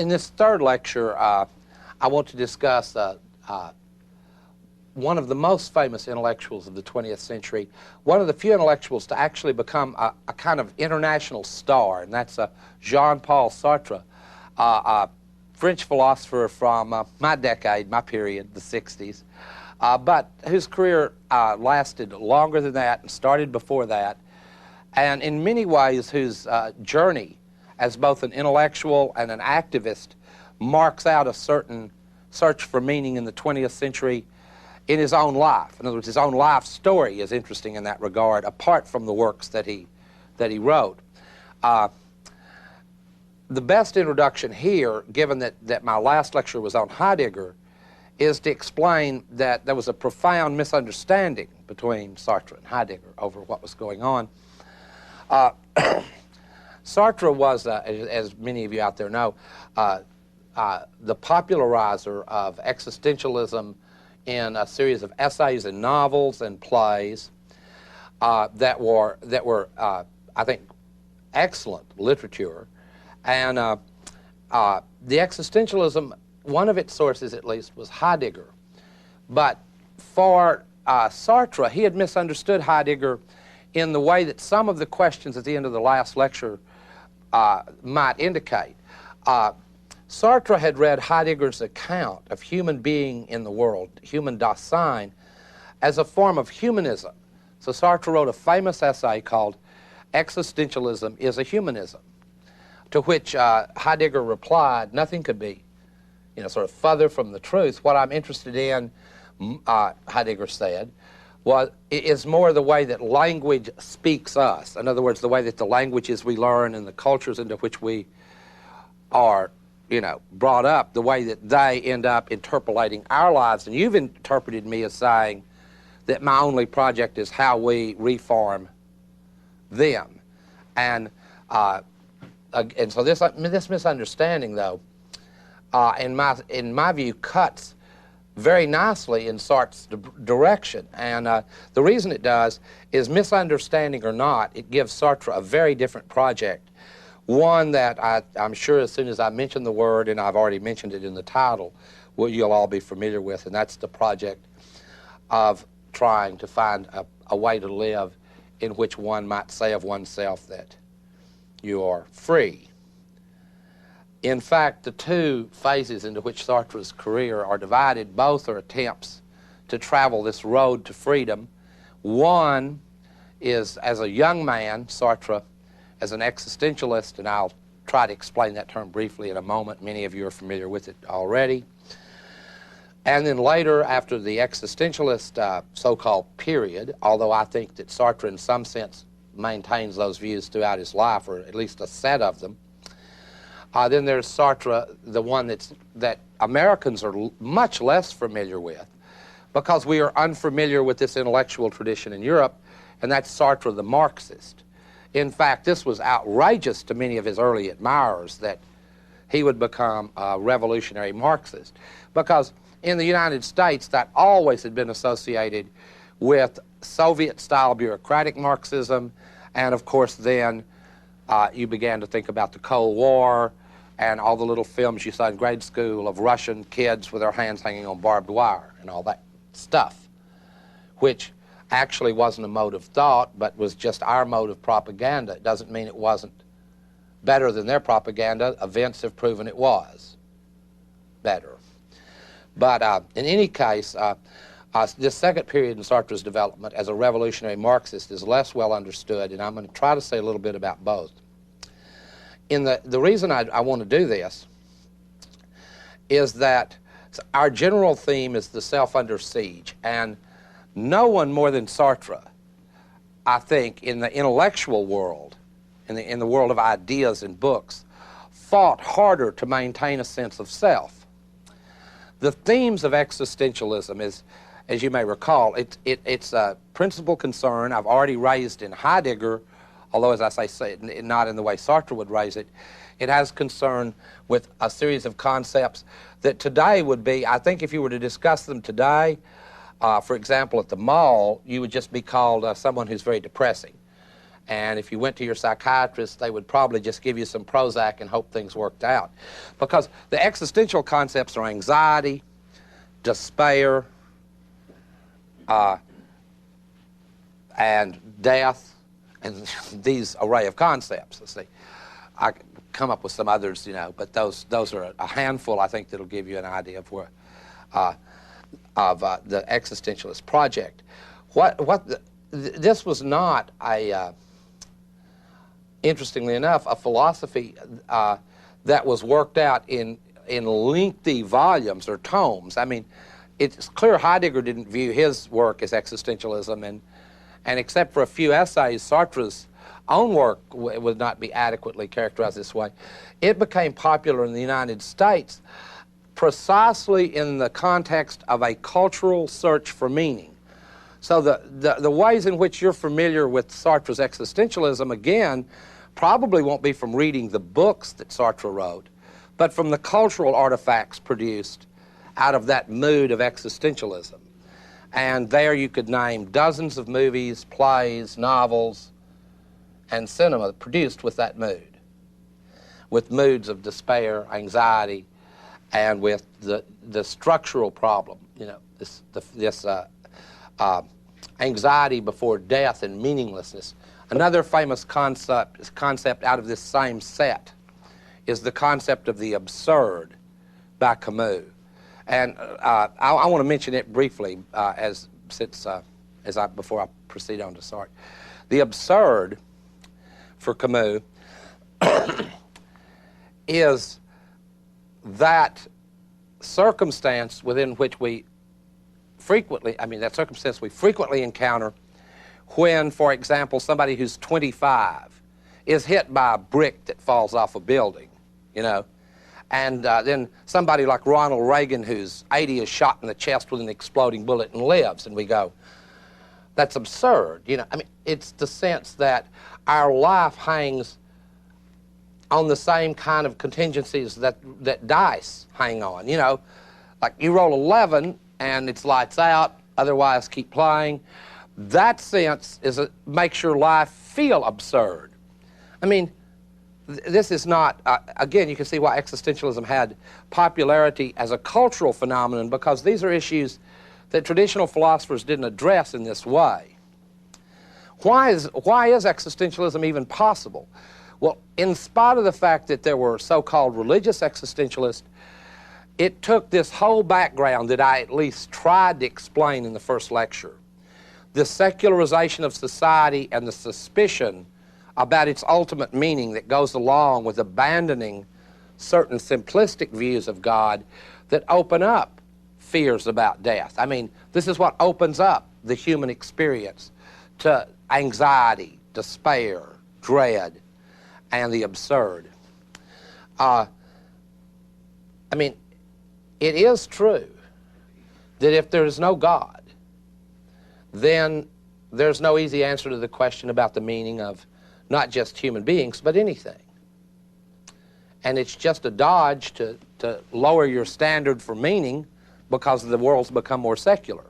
In this third lecture, I want to discuss one of the most famous intellectuals of the 20th century, one of the few intellectuals to actually become a kind of international star, and that's Jean-Paul Sartre, a French philosopher from my decade, my period, the 60s, but whose career lasted longer than that and started before that, and in many ways whose journey as both an intellectual and an activist marks out a certain search for meaning in the 20th century in his own life. In other words, his own life story is interesting in that regard, apart from the works that he wrote. The best introduction here, given that my last lecture was on Heidegger, is to explain that there was a profound misunderstanding between Sartre and Heidegger over what was going on. Sartre was, as many of you out there know, the popularizer of existentialism in a series of essays and novels and plays that were I think, excellent literature. And the existentialism, one of its sources at least, was Heidegger. But for Sartre, he had misunderstood Heidegger in the way that some of the questions at the end of the last lecture might indicate. Sartre had read Heidegger's account of human being in the world, human Dasein, as a form of humanism. So Sartre wrote a famous essay called Existentialism is a Humanism, to which Heidegger replied, nothing could be, sort of further from the truth. What I'm interested in, Heidegger said, is more the way that language speaks us. In other words, the way that the languages we learn and the cultures into which we are, brought up, the way that they end up interpolating our lives. And you've interpreted me as saying that my only project is how we reform them. And so this misunderstanding, though, in my view, cuts very nicely in Sartre's direction. And the reason it does is, misunderstanding or not, it gives Sartre a very different project. One that I'm sure as soon as I mention the word, and I've already mentioned it in the title, you'll all be familiar with, and that's the project of trying to find a way to live in which one might say of oneself that you are free. In fact, the two phases into which Sartre's career are divided, both are attempts to travel this road to freedom. One is, as a young man, Sartre, as an existentialist, and I'll try to explain that term briefly in a moment. Many of you are familiar with it already. And then later, after the existentialist so-called period, although I think that Sartre in some sense maintains those views throughout his life, or at least a set of them, then there's Sartre, the one that Americans are much less familiar with, because we are unfamiliar with this intellectual tradition in Europe, and that's Sartre the Marxist. In fact, this was outrageous to many of his early admirers that he would become a revolutionary Marxist, because in the United States that always had been associated with Soviet-style bureaucratic Marxism, and of course then you began to think about the Cold War and all the little films you saw in grade school of Russian kids with their hands hanging on barbed wire and all that stuff, which actually wasn't a mode of thought, but was just our mode of propaganda. It doesn't mean it wasn't better than their propaganda. Events have proven it was better. But in any case, this second period in Sartre's development as a revolutionary Marxist is less well understood, and I'm going to try to say a little bit about both. The reason I want to do this is that our general theme is the self under siege, and no one more than Sartre, I think, in the intellectual world, in the world of ideas and books, fought harder to maintain a sense of self. The themes of existentialism is, as you may recall, it's a principal concern I've already raised in Heidegger, although, as I say, not in the way Sartre would raise it. It has concern with a series of concepts that today would be, I think if you were to discuss them today, for example, at the mall, you would just be called someone who's very depressing. And if you went to your psychiatrist, they would probably just give you some Prozac and hope things worked out. Because the existential concepts are anxiety, despair, and death, and these array of concepts. Let's see. I come up with some others, you know, but those are a handful, I think, that'll give you an idea of where the existentialist project. This was not a interestingly enough, a philosophy that was worked out in lengthy volumes or tomes. I mean, it's clear Heidegger didn't view his work as existentialism, and except for a few essays, Sartre's own work would not be adequately characterized this way. It became popular in the United States precisely in the context of a cultural search for meaning. So the ways in which you're familiar with Sartre's existentialism, again, probably won't be from reading the books that Sartre wrote, but from the cultural artifacts produced out of that mood of existentialism. And there you could name dozens of movies, plays, novels, and cinema produced with that mood, with moods of despair, anxiety, and with the structural problem, you know, this anxiety before death and meaninglessness. Another famous concept out of this same set is the concept of the absurd by Camus. And I want to mention it briefly before I proceed on to Sartre. The absurd for Camus is that circumstance within which we frequently encounter when, for example, somebody who's 25 is hit by a brick that falls off a building, you know, and then somebody like Ronald Reagan, who's 80, is shot in the chest with an exploding bullet and lives, and we go, that's absurd, you know. I mean, it's the sense that our life hangs on the same kind of contingencies that dice hang on, you know. Like you roll 11 and it's lights out, otherwise keep playing. That sense makes your life feel absurd. I mean, this is not, again, you can see why existentialism had popularity as a cultural phenomenon, because these are issues that traditional philosophers didn't address in this way. Why is existentialism even possible? Well, in spite of the fact that there were so-called religious existentialists, it took this whole background that I at least tried to explain in the first lecture. The secularization of society and the suspicion about its ultimate meaning that goes along with abandoning certain simplistic views of God that open up fears about death. I mean, this is what opens up the human experience to anxiety, despair, dread, and the absurd. I mean, it is true that if there is no God, then there's no easy answer to the question about the meaning of not just human beings, but anything. And it's just a dodge to lower your standard for meaning because the world's become more secular.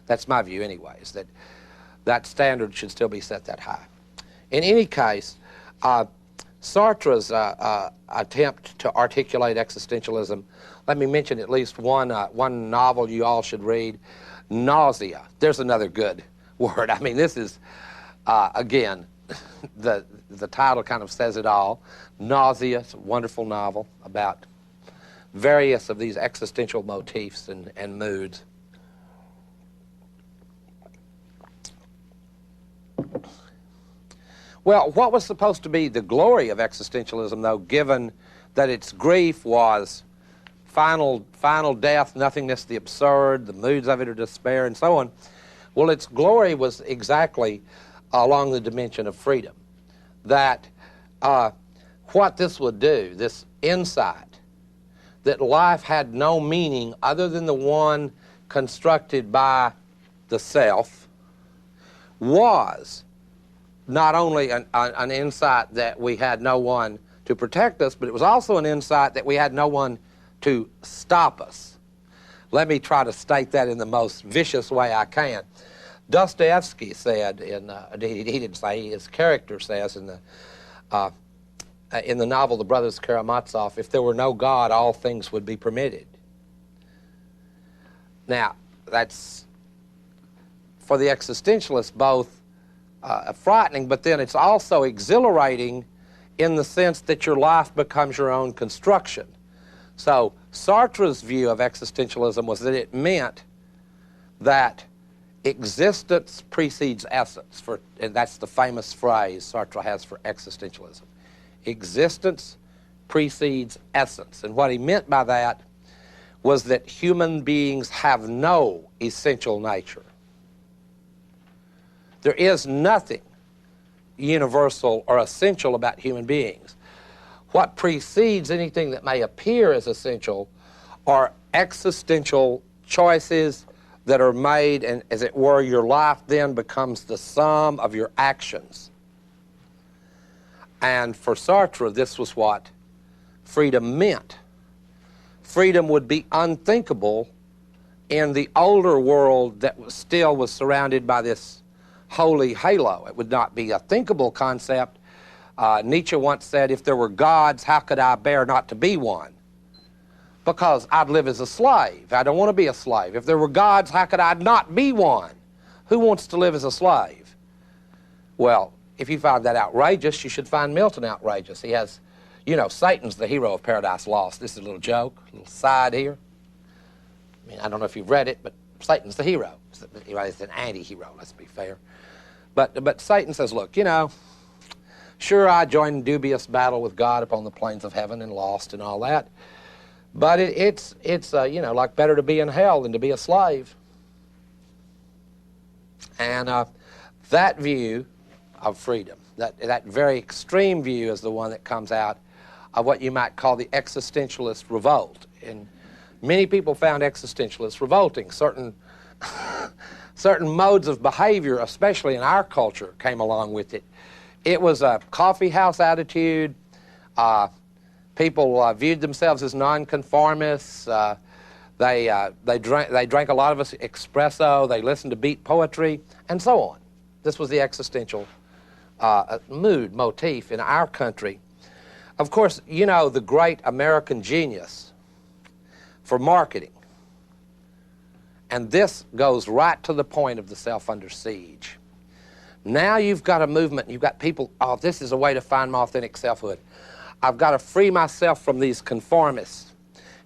That's my view anyways, that standard should still be set that high. In any case, Sartre's attempt to articulate existentialism, let me mention at least one novel you all should read, Nausea. There's another good word. I mean, this is, again, the title kind of says it all. Nausea, it's a wonderful novel about various of these existential motifs and moods. Well, what was supposed to be the glory of existentialism, though, given that its grief was final death, nothingness, the absurd, the moods of it are despair, and so on, well, its glory was exactly along the dimension of freedom. That what this would do, this insight that life had no meaning other than the one constructed by the self, was not only an insight that we had no one to protect us, but it was also an insight that we had no one to stop us. Let me try to state that in the most vicious way I can. Dostoevsky said he didn't say, his character says in the novel The Brothers Karamazov, if there were no God, all things would be permitted. Now, that's, for the existentialist, both frightening, but then it's also exhilarating in the sense that your life becomes your own construction. So Sartre's view of existentialism was that it meant that existence precedes essence, and that's the famous phrase Sartre has for existentialism. Existence precedes essence. And what he meant by that was that human beings have no essential nature. There is nothing universal or essential about human beings. What precedes anything that may appear as essential are existential choices that are made, and as it were, your life then becomes the sum of your actions. And for Sartre, this was what freedom meant. Freedom would be unthinkable in the older world that still was surrounded by this holy halo. It would not be a thinkable concept. Nietzsche once said, if there were gods, how could I bear not to be one? Because I'd live as a slave. I don't want to be a slave. If there were gods, how could I not be one? Who wants to live as a slave? Well, if you find that outrageous, you should find Milton outrageous. He has, you know, Satan's the hero of Paradise Lost. This is a little joke, a little side here. I mean, I don't know if you've read it, but Satan's the hero. He's an anti-hero, let's be fair. But Satan says, look, you know, sure, I joined dubious battle with God upon the plains of heaven and lost and all that. But it's you know, like better to be in hell than to be a slave. And that view of freedom, that very extreme view is the one that comes out of what you might call the existentialist revolt. And many people found existentialists revolting. Certain modes of behavior, especially in our culture, came along with it. It was a coffee house attitude. People viewed themselves as nonconformists. They drank a lot of espresso. They listened to beat poetry, and so on. This was the existential motif in our country. Of course, you know the great American genius for marketing. And this goes right to the point of the self under siege. Now you've got a movement, you've got people, oh, this is a way to find my authentic selfhood. I've got to free myself from these conformists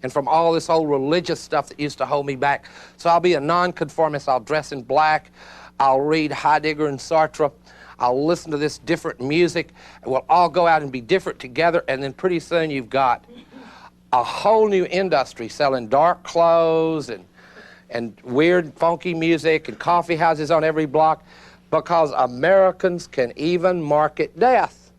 and from all this old religious stuff that used to hold me back. So I'll be a nonconformist, I'll dress in black, I'll read Heidegger and Sartre, I'll listen to this different music, and we'll all go out and be different together, and then pretty soon you've got a whole new industry selling dark clothes and weird funky music and coffee houses on every block, because Americans can even market death.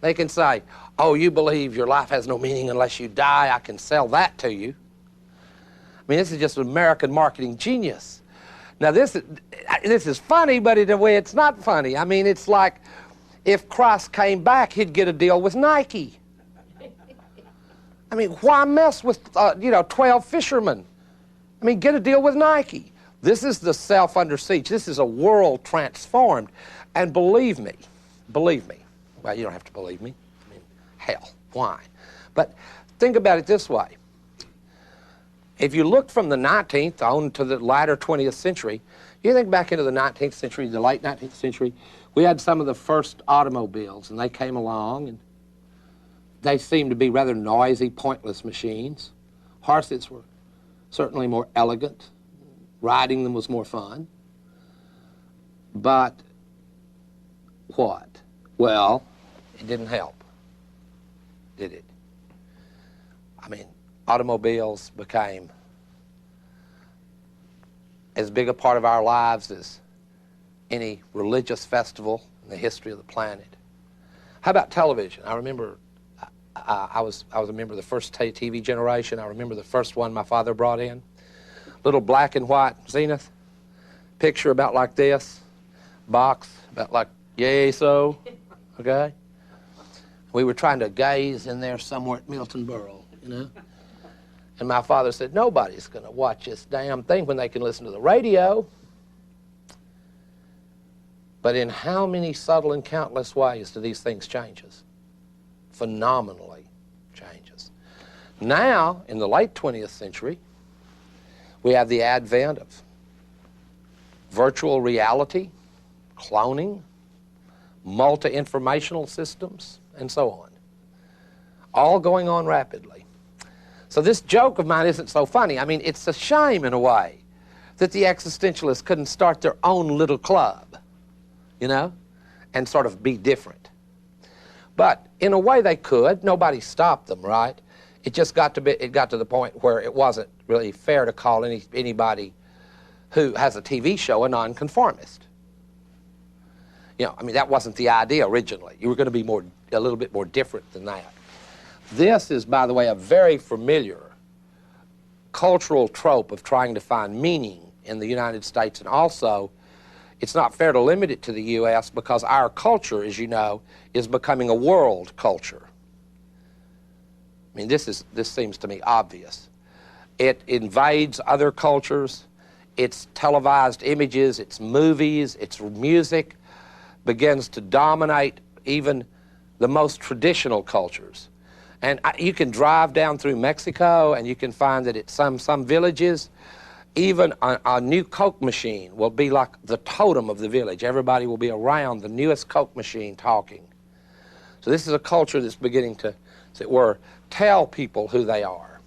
They can say, oh, you believe your life has no meaning unless you die, I can sell that to you. I mean, this is just American marketing genius. Now, this is funny, but in a way it's not funny. I mean, it's like if Christ came back, he'd get a deal with Nike. I mean, why mess with, 12 fishermen? I mean, get a deal with Nike. This is the self under siege. This is a world transformed. And believe me, well, you don't have to believe me. I mean, hell, why? But think about it this way. If you look from the 19th on to the latter 20th century, you think back into the 19th century, the late 19th century, we had some of the first automobiles, and they came along, and they seemed to be rather noisy, pointless machines. Horses were certainly more elegant. Riding them was more fun. But what? Well, it didn't help, did it? I mean, automobiles became as big a part of our lives as any religious festival in the history of the planet. How about television? I remember I was a member of the first TV generation. I remember the first one my father brought in. Little black and white Zenith, picture about like this, box about like yay so, okay? We were trying to gaze in there somewhere at Milton Borough, you know? And my father said, nobody's going to watch this damn thing when they can listen to the radio. But in how many subtle and countless ways do these things change us? Phenomenally changes. Now, in the late 20th century, we have the advent of virtual reality, cloning, multi-informational systems, and so on. All going on rapidly. So this joke of mine isn't so funny. I mean, it's a shame in a way that the existentialists couldn't start their own little club, you know, and sort of be different. But in a way they could. Nobody stopped them, right? It just got to the point where it wasn't really fair to call anybody who has a TV show a nonconformist. You know, I mean, that wasn't the idea originally. You were going to be a little bit more different than that. This is, by the way, a very familiar cultural trope of trying to find meaning in the United States, and also it's not fair to limit it to the U.S. because our culture, as you know, is becoming a world culture. I mean, this seems to me obvious. It invades other cultures. Its televised images, its movies, its music begins to dominate even the most traditional cultures. And you can drive down through Mexico and you can find that at some villages, even a new Coke machine will be like the totem of the village. Everybody will be around the newest Coke machine talking. So this is a culture that's beginning to, as it were, tell people who they are.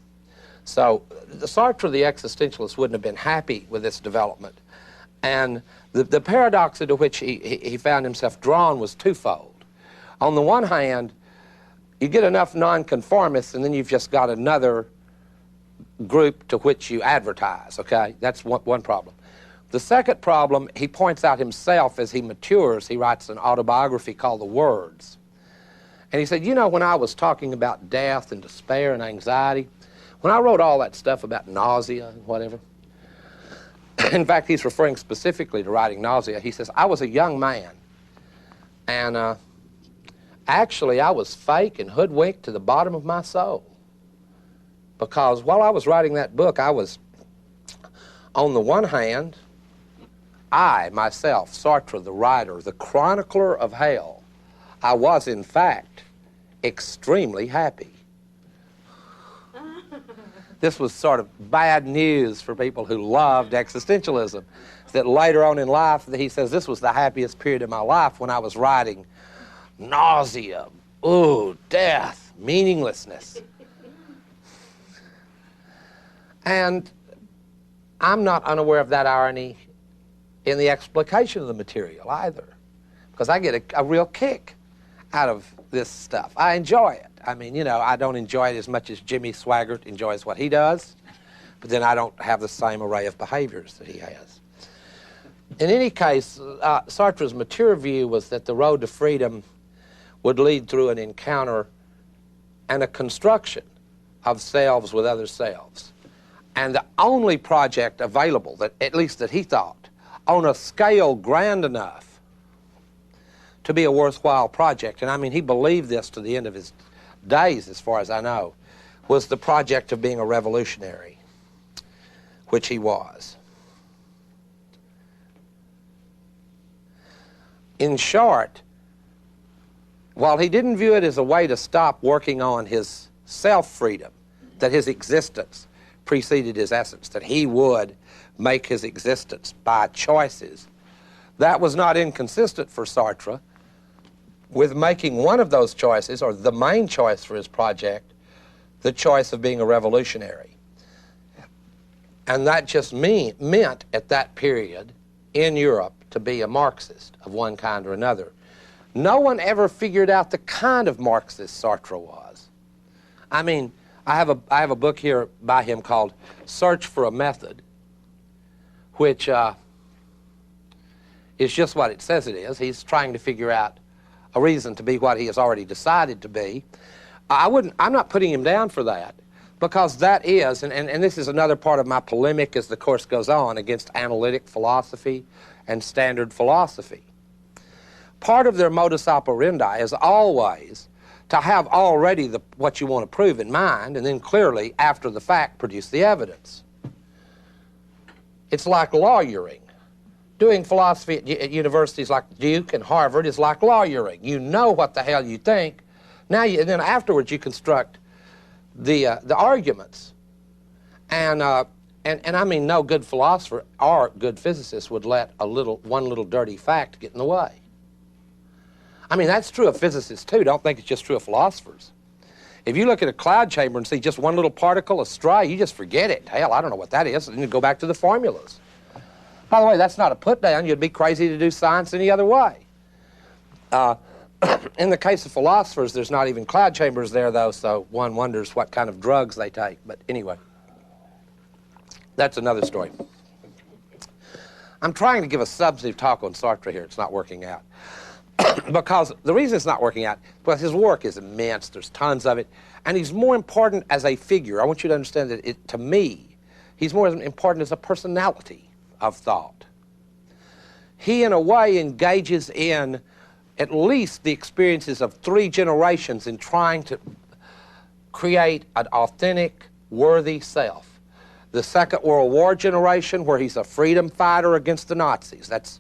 So Sartre, the existentialist, wouldn't have been happy with this development. And the paradox into which he found himself drawn was twofold. On the one hand, you get enough nonconformists and then you've just got another group to which you advertise, okay? That's one problem. The second problem, he points out himself as he matures. He writes an autobiography called The Words. And he said, you know, when I was talking about death and despair and anxiety, when I wrote all that stuff about nausea and whatever, in fact, he's referring specifically to writing nausea. He says, I was a young man, and actually I was fake and hoodwinked to the bottom of my soul. Because while I was writing that book, I was, on the one hand, I, myself, Sartre, the writer, the chronicler of hell, I was, in fact, extremely happy. This was sort of bad news for people who loved existentialism. That later on in life, he says, this was the happiest period of my life when I was writing nausea, ooh, death, meaninglessness. And I'm not unaware of that irony in the explication of the material either, because I get a real kick out of this stuff. I enjoy it. I mean, you know, I don't enjoy it as much as Jimmy Swaggart enjoys what he does, but then I don't have the same array of behaviors that he has. In any case, Sartre's mature view was that the road to freedom would lead through an encounter and a construction of selves with other selves. And the only project available, that at least that he thought, on a scale grand enough to be a worthwhile project, and I mean he believed this to the end of his days, as far as I know, was the project of being a revolutionary, which he was. In short, while he didn't view it as a way to stop working on his self-freedom, that his existence preceded his essence, that he would make his existence by choices, that was not inconsistent for Sartre with making one of those choices, or the main choice for his project, the choice of being a revolutionary. And that just meant at that period in Europe to be a Marxist of one kind or another. No one ever figured out the kind of Marxist Sartre was. I mean, I have a book here by him called Search for a Method, which is just what it says it is. He's trying to figure out a reason to be what he has already decided to be. I'm not putting him down for that, because that is, and this is another part of my polemic as the course goes on against analytic philosophy and standard philosophy. Part of their modus operandi is always to have already what you want to prove in mind, and then clearly, after the fact, produce the evidence. It's like lawyering. doing philosophy at universities like Duke and Harvard is like lawyering. You know what the hell you think. Now, and then afterwards you construct the arguments. And I mean, no good philosopher or good physicist would let one little dirty fact get in the way. I mean, that's true of physicists too. Don't think it's just true of philosophers. If you look at a cloud chamber and see just one little particle astray, you just forget it. Hell, I don't know what that is. And you go back to the formulas. By the way, that's not a put down. You'd be crazy to do science any other way. In the case of philosophers, there's not even cloud chambers there, though, so one wonders what kind of drugs they take. But anyway, that's another story. I'm trying to give a substantive talk on Sartre here. It's not working out. Because the reason it's not working out, because his work is immense. There's tons of it. And he's more important as a figure. I want you to understand that, to me, he's more important as a personality of thought. He, in a way, engages in at least the experiences of 3 generations in trying to create an authentic, worthy self. The Second World War generation, where he's a freedom fighter against the Nazis. That's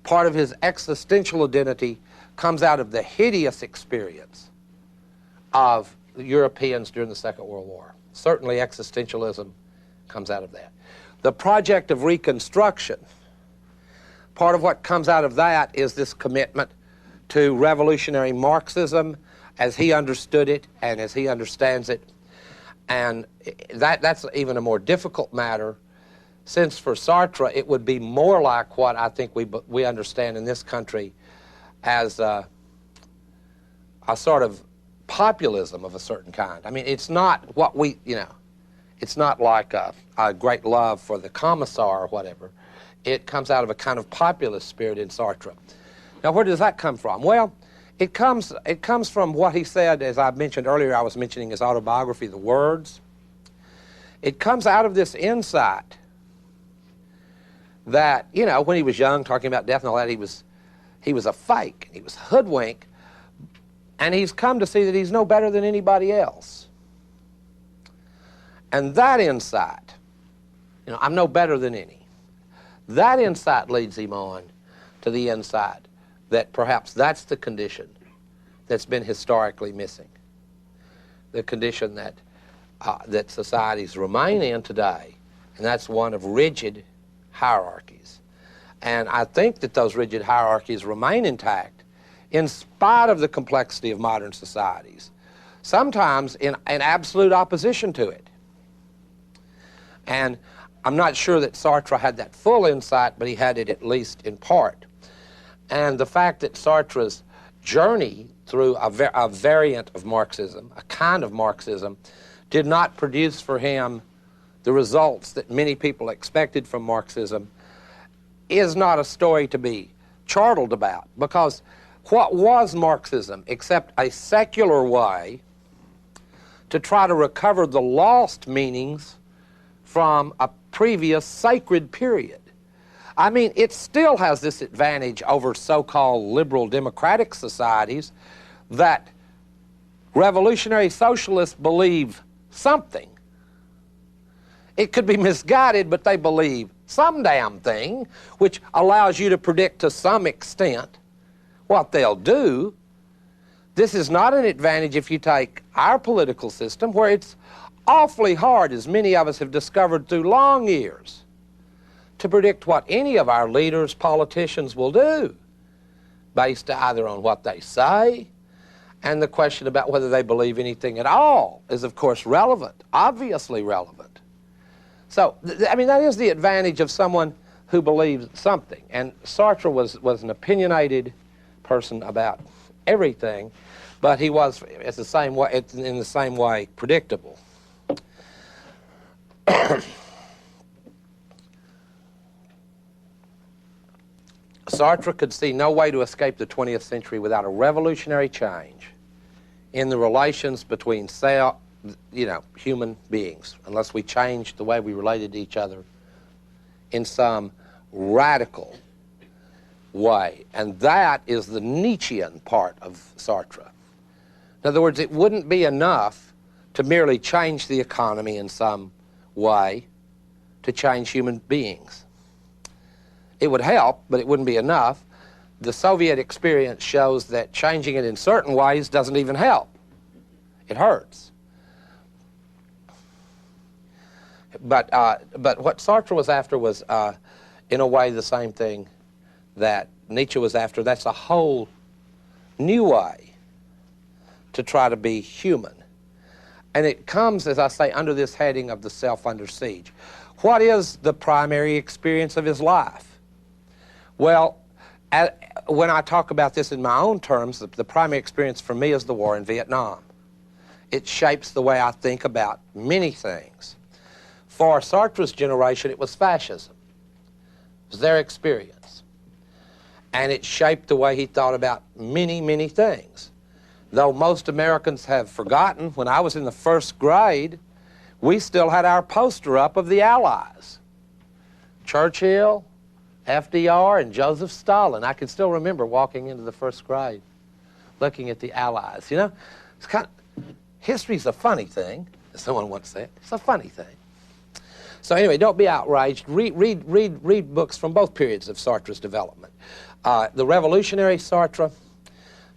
part of his existential identity, comes out of the hideous experience of the Europeans during the Second World War. Certainly existentialism comes out of that. The project of Reconstruction, part of what comes out of that is this commitment to revolutionary Marxism as he understood it and as he understands it. And that's even a more difficult matter, since for Sartre it would be more like what I think we understand in this country as a sort of populism of a certain kind. I mean, it's not what we, it's not like a great love for the commissar or whatever. It comes out of a kind of populist spirit in Sartre. Now, where does that come from? Well, it comes from what he said, as I mentioned earlier. I was mentioning his autobiography, The Words. It comes out of this insight that, when he was young, talking about death and all that, he was a fake, he was hoodwink, and he's come to see that he's no better than anybody else. And that insight, I'm no better than any, that insight leads him on to the insight that perhaps that's the condition that's been historically missing, the condition that societies remain in today, and that's one of rigid hierarchies. And I think that those rigid hierarchies remain intact in spite of the complexity of modern societies, sometimes in absolute opposition to it. And I'm not sure that Sartre had that full insight, but he had it at least in part. And the fact that Sartre's journey through a variant of Marxism, a kind of Marxism, did not produce for him the results that many people expected from Marxism is not a story to be chortled about, because what was Marxism except a secular way to try to recover the lost meanings from a previous sacred period? I mean, it still has this advantage over so-called liberal democratic societies that revolutionary socialists believe something. It could be misguided, but they believe some damn thing, which allows you to predict to some extent what they'll do. This is not an advantage if you take our political system, where it's awfully hard, as many of us have discovered through long years, to predict what any of our leaders, politicians will do, based either on what they say, and the question about whether they believe anything at all is, of course, relevant, obviously relevant. So, I mean, that is the advantage of someone who believes something. And Sartre was an opinionated person about everything, but he was, in the same way, predictable. Sartre could see no way to escape the 20th century without a revolutionary change in the relations between human beings, unless we changed the way we related to each other in some radical way. And that is the Nietzschean part of Sartre. In other words, it wouldn't be enough to merely change the economy in some way to change human beings. It would help, but it wouldn't be enough. The Soviet experience shows that changing it in certain ways doesn't even help. It hurts. But what Sartre was after was, in a way, the same thing that Nietzsche was after. That's a whole new way to try to be human. And it comes, as I say, under this heading of the self under siege. What is the primary experience of his life? Well, when I talk about this in my own terms, the primary experience for me is the war in Vietnam. It shapes the way I think about many things. For Sartre's generation, it was fascism. It was their experience. And it shaped the way he thought about many, many things. Though most Americans have forgotten, when I was in the first grade, we still had our poster up of the Allies. Churchill, FDR, and Joseph Stalin. I can still remember walking into the first grade, looking at the Allies. You know, it's kind of, history's a funny thing, as someone once said. It's a funny thing. So anyway, don't be outraged. Read books from both periods of Sartre's development. The revolutionary Sartre,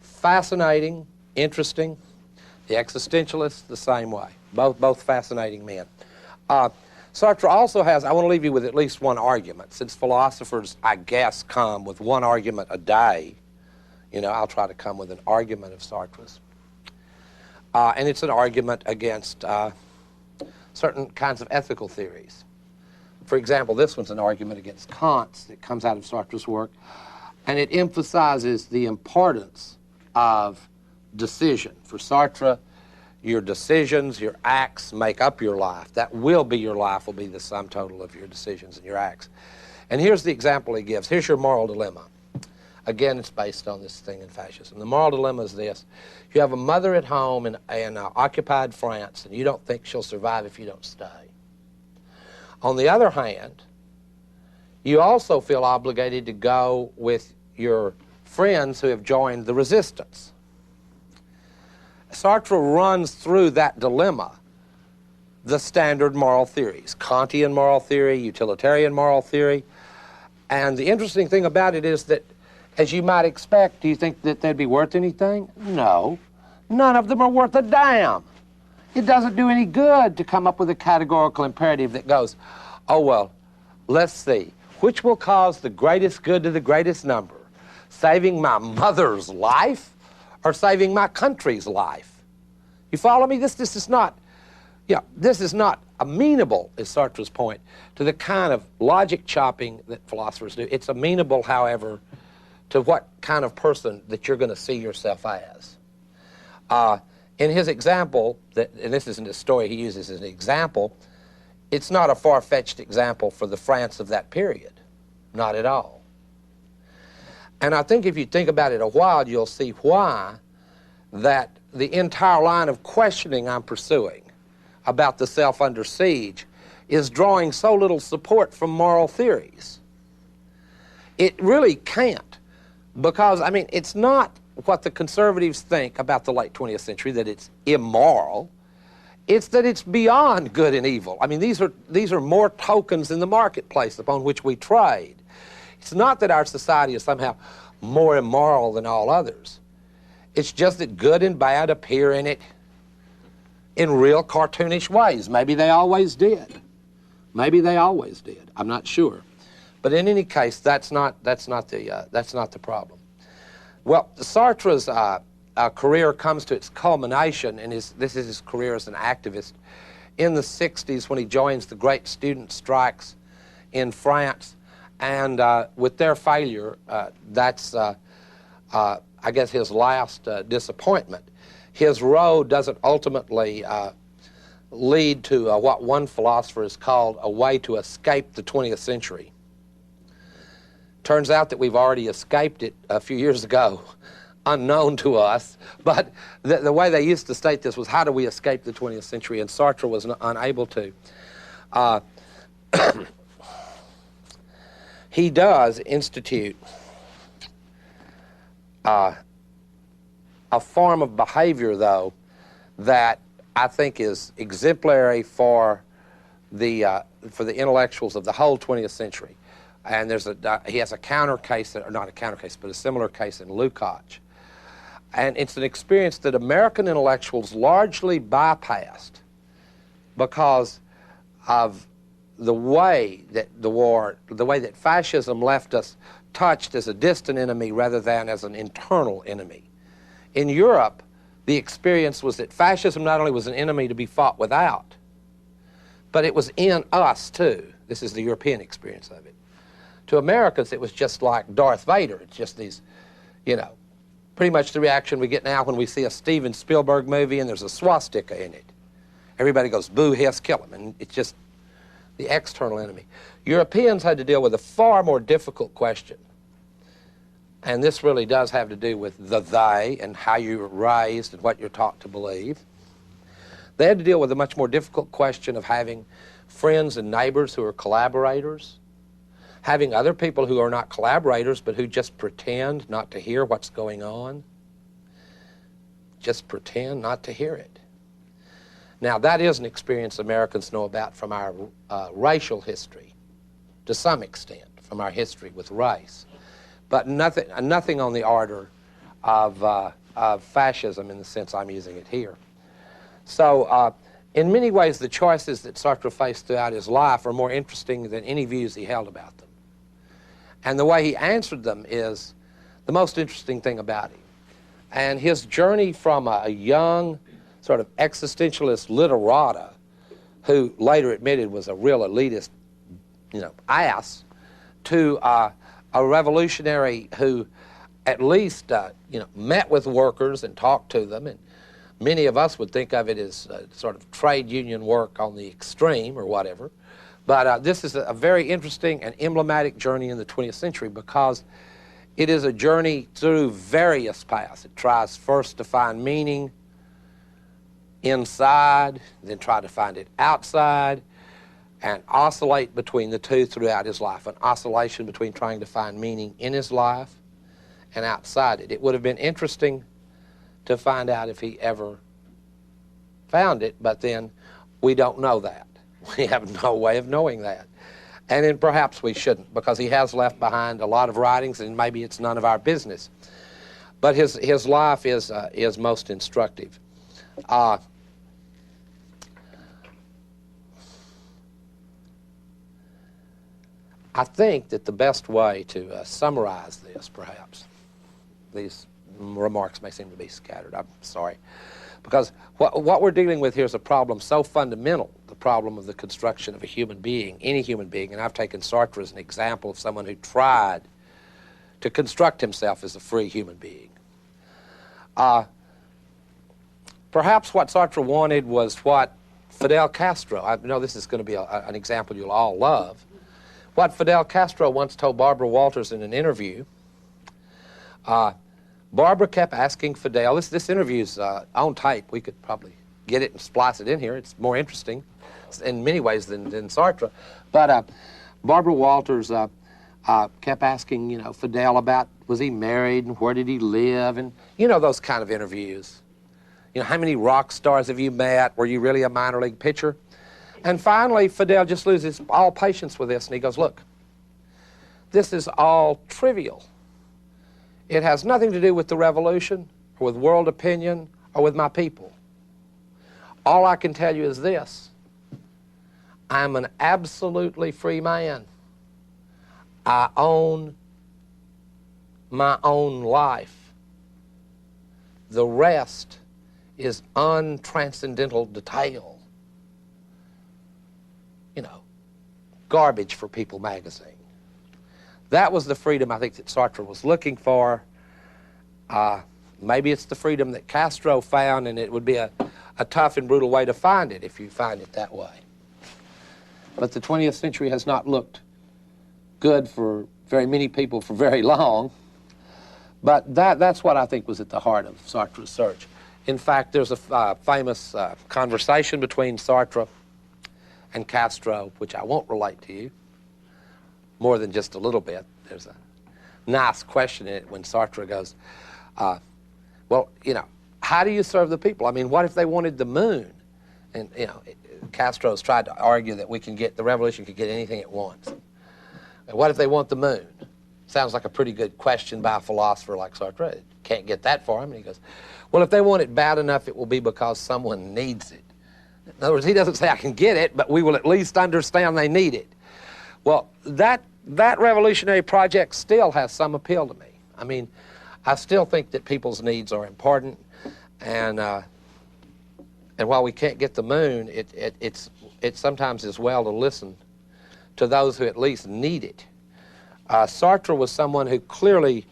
fascinating, interesting. The existentialist, the same way. Both fascinating men. Sartre also has, I want to leave you with at least one argument. Since philosophers, I guess, come with one argument a day, you know, I'll try to come with an argument of Sartre's. And it's an argument against certain kinds of ethical theories. For example, this one's an argument against Kant's that comes out of Sartre's work, and it emphasizes the importance of decision. For Sartre, your decisions, your acts make up your life. That will be your life, will be the sum total of your decisions and your acts. And here's the example he gives. Here's your moral dilemma. Again, it's based on this thing in fascism. The moral dilemma is this. You have a mother at home in occupied France, and you don't think she'll survive if you don't stay. On the other hand, you also feel obligated to go with your friends who have joined the resistance. Sartre runs through that dilemma, the standard moral theories, Kantian moral theory, utilitarian moral theory. And the interesting thing about it is that, as you might expect, do you think that they'd be worth anything? No. None of them are worth a damn. It doesn't do any good to come up with a categorical imperative that goes, oh, well, let's see, which will cause the greatest good to the greatest number? Saving my mother's life or saving my country's life? You follow me? This is not, this is not amenable, is Sartre's point, to the kind of logic chopping that philosophers do. It's amenable, however, to what kind of person that you're going to see yourself as. In his example, and this isn't a story he uses as an example, it's not a far-fetched example for the France of that period. Not at all. And I think if you think about it a while, you'll see why that the entire line of questioning I'm pursuing about the self under siege is drawing so little support from moral theories. It really can't, because, I mean, it's not what the conservatives think about the late 20th century, that it's immoral. It's that it's beyond good and evil. I mean, these are more tokens in the marketplace upon which we trade. It's not that our society is somehow more immoral than all others. It's just that good and bad appear in it in real cartoonish ways. Maybe they always did. Maybe they always did. I'm not sure. But in any case, that's not the problem. Well, Sartre's career comes to its culmination, and this is his career as an activist, in the 60s when he joins the great student strikes in France. And with their failure, that's, I guess, his last disappointment. His road doesn't ultimately lead to what one philosopher has called a way to escape the 20th century. Turns out that we've already escaped it a few years ago, unknown to us. But the way they used to state this was, how do we escape the 20th century? And Sartre was unable to. He does institute a form of behavior, though, that I think is exemplary for the intellectuals of the whole 20th century. And he has a counter case, or not a counter case, but a similar case in Lukács. And it's an experience that American intellectuals largely bypassed because of the way that the way that fascism left us touched as a distant enemy rather than as an internal enemy. In Europe, the experience was that fascism not only was an enemy to be fought without, but it was in us too. This is the European experience of it. To Americans, it was just like Darth Vader. It's just these, pretty much the reaction we get now when we see a Steven Spielberg movie and there's a swastika in it. Everybody goes, boo, hiss, kill him. And it's just the external enemy. Europeans had to deal with a far more difficult question. And this really does have to do with the they and how you were raised and what you're taught to believe. They had to deal with a much more difficult question of having friends and neighbors who are collaborators, having other people who are not collaborators but who just pretend not to hear what's going on. Just pretend not to hear it. Now, that is an experience Americans know about from our racial history, to some extent, from our history with race. But nothing on the order of fascism in the sense I'm using it here. So, in many ways, the choices that Sartre faced throughout his life are more interesting than any views he held about them. And the way he answered them is the most interesting thing about him. And his journey from a young, sort of existentialist literata, who later admitted was a real elitist, ass, to a revolutionary who at least, met with workers and talked to them. And many of us would think of it as sort of trade union work on the extreme or whatever. But this is a very interesting and emblematic journey in the 20th century because it is a journey through various paths. It tries first to find meaning inside, then try to find it outside, and oscillate between the two throughout his life, an oscillation between trying to find meaning in his life and outside it. It would have been interesting to find out if he ever found it, but then we don't know that. We have no way of knowing that. And then perhaps we shouldn't, because he has left behind a lot of writings, and maybe it's none of our business. But his life is most instructive. I think that the best way to summarize this, perhaps, these remarks may seem to be scattered, I'm sorry, because what we're dealing with here is a problem so fundamental, the problem of the construction of a human being, any human being, and I've taken Sartre as an example of someone who tried to construct himself as a free human being. Perhaps what Sartre wanted was what Fidel Castro, I know this is going to be an example you'll all love, what Fidel Castro once told Barbara Walters in an interview. Barbara kept asking Fidel, this interview's on tape, we could probably get it and splice it in here, it's more interesting in many ways than Sartre, but Barbara Walters kept asking, Fidel about, was he married and where did he live, and those kind of interviews. How many rock stars have you met? Were you really a minor league pitcher? And finally, Fidel just loses all patience with this, and he goes, look, this is all trivial. It has nothing to do with the revolution, or with world opinion, or with my people. All I can tell you is this. I'm an absolutely free man. I own my own life. The rest is untranscendental detail. Garbage for People magazine. That was the freedom I think that Sartre was looking for. Maybe it's the freedom that Castro found, and it would be a tough and brutal way to find it if you find it that way. But the 20th century has not looked good for very many people for very long. But that's what I think was at the heart of Sartre's search. In fact, there's a famous conversation between Sartre and Castro, which I won't relate to you, more than just a little bit. There's a nice question in it when Sartre goes, well, how do you serve the people? I mean, what if they wanted the moon? And, Castro's tried to argue that the revolution could get anything it wants. And what if they want the moon? Sounds like a pretty good question by a philosopher like Sartre. Can't get that for him. And he goes, well, if they want it bad enough, it will be because someone needs it. In other words, he doesn't say I can get it, but we will at least understand they need it. Well, that revolutionary project still has some appeal to me. I mean, I still think that people's needs are important, and while we can't get the moon, it sometimes is well to listen to those who at least need it. Sartre was someone who clearly,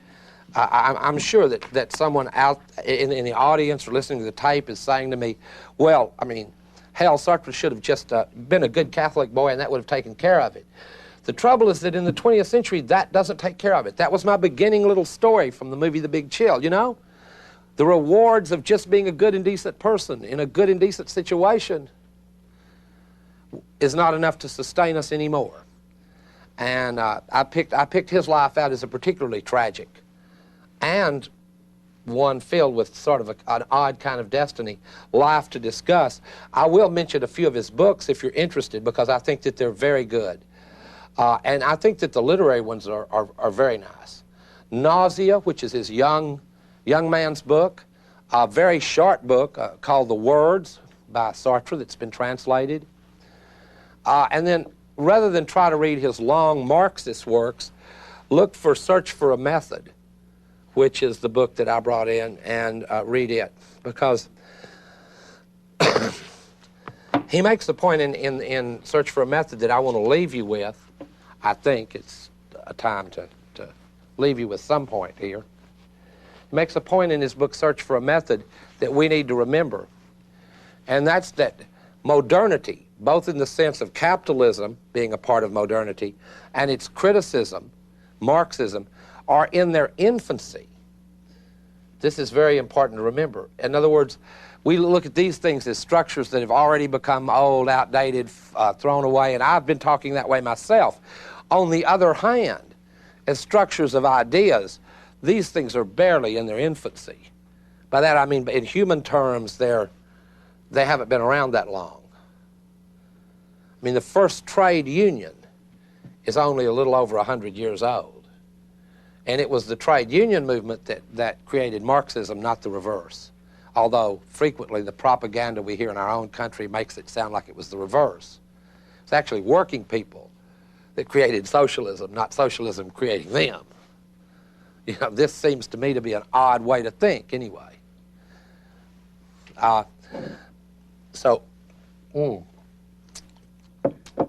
I'm sure that someone out in the audience or listening to the tape is saying to me, well, I mean, hell, Sartre should have just been a good Catholic boy and that would have taken care of it. The trouble is that in the 20th century, that doesn't take care of it. That was my beginning little story from the movie The Big Chill, you know? The rewards of just being a good and decent person in a good and decent situation is not enough to sustain us anymore. And I picked his life out as a particularly tragic and one filled with sort of an odd kind of destiny life to discuss. I will mention a few of his books if you're interested, because I think that they're very good. And I think that the literary ones are very nice. Nausea, which is his young man's book, a very short book called The Words by Sartre that's been translated. And then rather than try to read his long Marxist works, look for Search for a Method, which is the book that I brought in, and read it. Because he makes the point in Search for a Method that I want to leave you with. I think it's a time to leave you with some point here. He makes a point in his book, Search for a Method, that we need to remember. And that's that modernity, both in the sense of capitalism being a part of modernity and its criticism, Marxism, are in their infancy. This is very important to remember. In other words, we look at these things as structures that have already become old, outdated, thrown away, and I've been talking that way myself. On the other hand, as structures of ideas, these things are barely in their infancy. By that I mean in human terms, they haven't been around that long. I mean, the first trade union is only a little over 100 years old. And it was the trade union movement that created Marxism, not the reverse. Although frequently the propaganda we hear in our own country makes it sound like it was the reverse. It's actually working people that created socialism, not socialism creating them. You know, this seems to me to be an odd way to think anyway.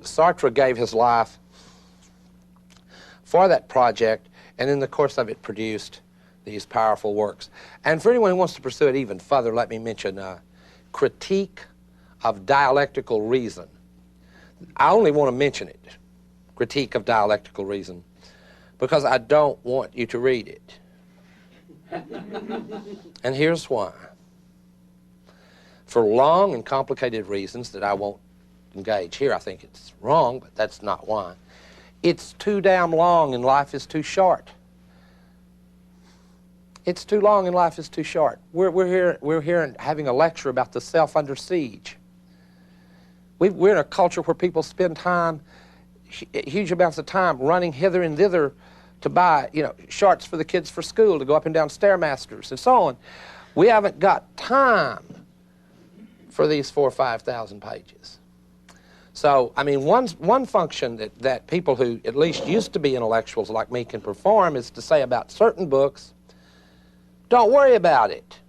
Sartre gave his life for that project, and in the course of it produced these powerful works. And for anyone who wants to pursue it even further, let me mention Critique of Dialectical Reason. I only want to mention it, Critique of Dialectical Reason, because I don't want you to read it. And here's why. For long and complicated reasons that I won't engage here, I think it's wrong, but that's not why. It's too damn long and life is too short. It's too long and life is too short. We're here having a lecture about the self under siege. We're in a culture where people spend time, huge amounts of time, running hither and thither to buy, shorts for the kids for school, to go up and down Stairmasters and so on. We haven't got time for these 4,000 or 5,000 pages. So, I mean, one function that people who at least used to be intellectuals like me can perform is to say about certain books, don't worry about it.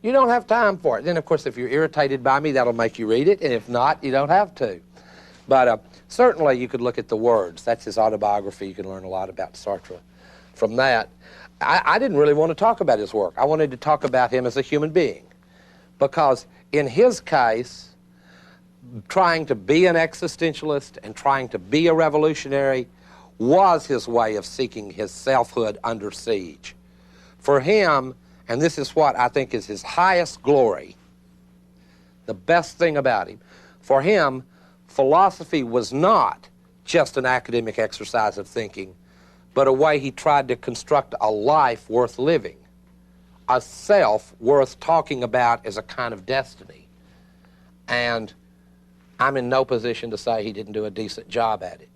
You don't have time for it. Then, of course, if you're irritated by me, that'll make you read it, and if not, you don't have to. But certainly you could look at The Words. That's his autobiography. You can learn a lot about Sartre from that. I didn't really want to talk about his work. I wanted to talk about him as a human being, because in his case, trying to be an existentialist and trying to be a revolutionary was his way of seeking his selfhood under siege. For him, and this is what I think is his highest glory, the best thing about him, for him, philosophy was not just an academic exercise of thinking, but a way he tried to construct a life worth living, a self worth talking about as a kind of destiny. And I'm in no position to say he didn't do a decent job at it.